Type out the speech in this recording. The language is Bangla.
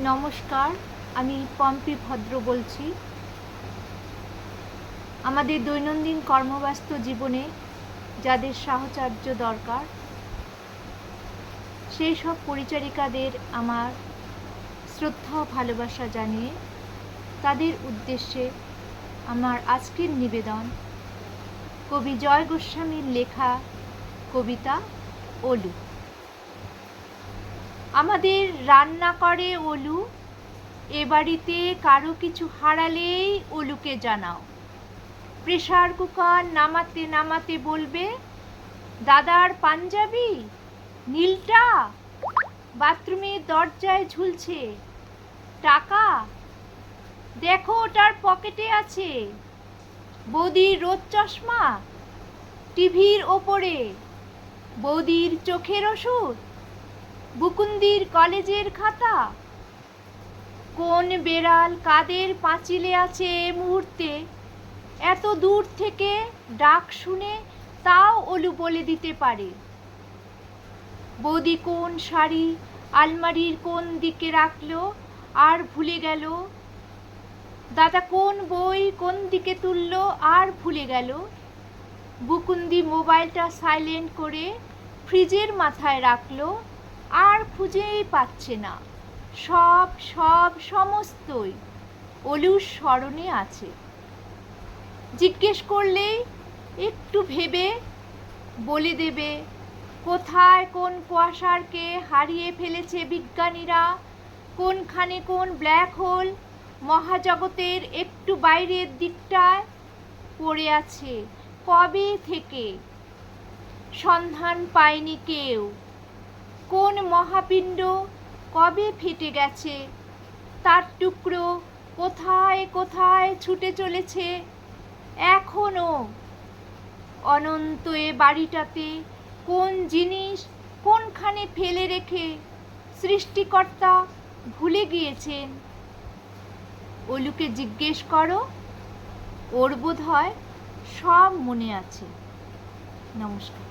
নমস্কার, আমি পম্পি ভদ্র বলছি। আমাদের দৈনন্দিন কর্মব্যস্ত জীবনে যাদের সাহচর্য দরকার, সেই সব পরিচারিকাদের আমার শ্রদ্ধা ও ভালোবাসা জানিয়ে তাদের উদ্দেশ্যে আমার আজকের নিবেদন কবি জয় গোস্বামীর লেখা কবিতা ওলু। আমাদের রান্না করে ওলু, এ বাড়িতে কারো কিছু হারালেই ওলুকে জানাও। প্রেসার কুকার নামাতে নামাতে বলবে, দাদার পাঞ্জাবি নীলটা বাথরুমের দরজায় ঝুলছে, টাকা দেখো ওটার পকেটে আছে। বৌদির রোদ চশমা টিভির ওপরে, বৌদির চোখের ওষুধ বুকুন্দির কলেজের খাতা। কোন বেড়াল কাদের পাঁচিলে আছে এ মুহূর্তে, এত দূর থেকে ডাক শুনে তাও ওলু বলে দিতে পারে। বৌদি কোন শাড়ি আলমারির কোন দিকে রাখলো আর ভুলে গেল। দাদা কোন বই কোন দিকে তুললো আর ভুলে গেল। বুকুন্দি মোবাইলটা সাইলেন্ট করে ফ্রিজের মাথায় রাখলো আর খুঁজেই পাচ্ছে না। সমস্তই ওলুর স্মরণে আছে। জিজ্ঞেস করলেই একটু ভেবে বলে দেবে, কোথায় কোন কোয়াসারকে হারিয়ে ফেলেছে বিজ্ঞানীরা, কোনখানে কোন ব্ল্যাক হোল মহাজগতের একটু বাইরের দিকটায় পড়ে আছে, কবে থেকে সন্ধান পায়নি কেউ। কোন মহাপিণ্ড কবে ফেটে গেছে, তার টুকরো কোথায় কোথায় ছুটে চলেছে এখনো। অনন্ত এ বাড়িটাতে কোন জিনিস কোনখানে ফেলে রেখে সৃষ্টিকর্তা ভুলে গিয়েছেন। ওলুকে জিজ্ঞেস করো, ওর বোধ হয় সব মনে আছে। নমস্কার।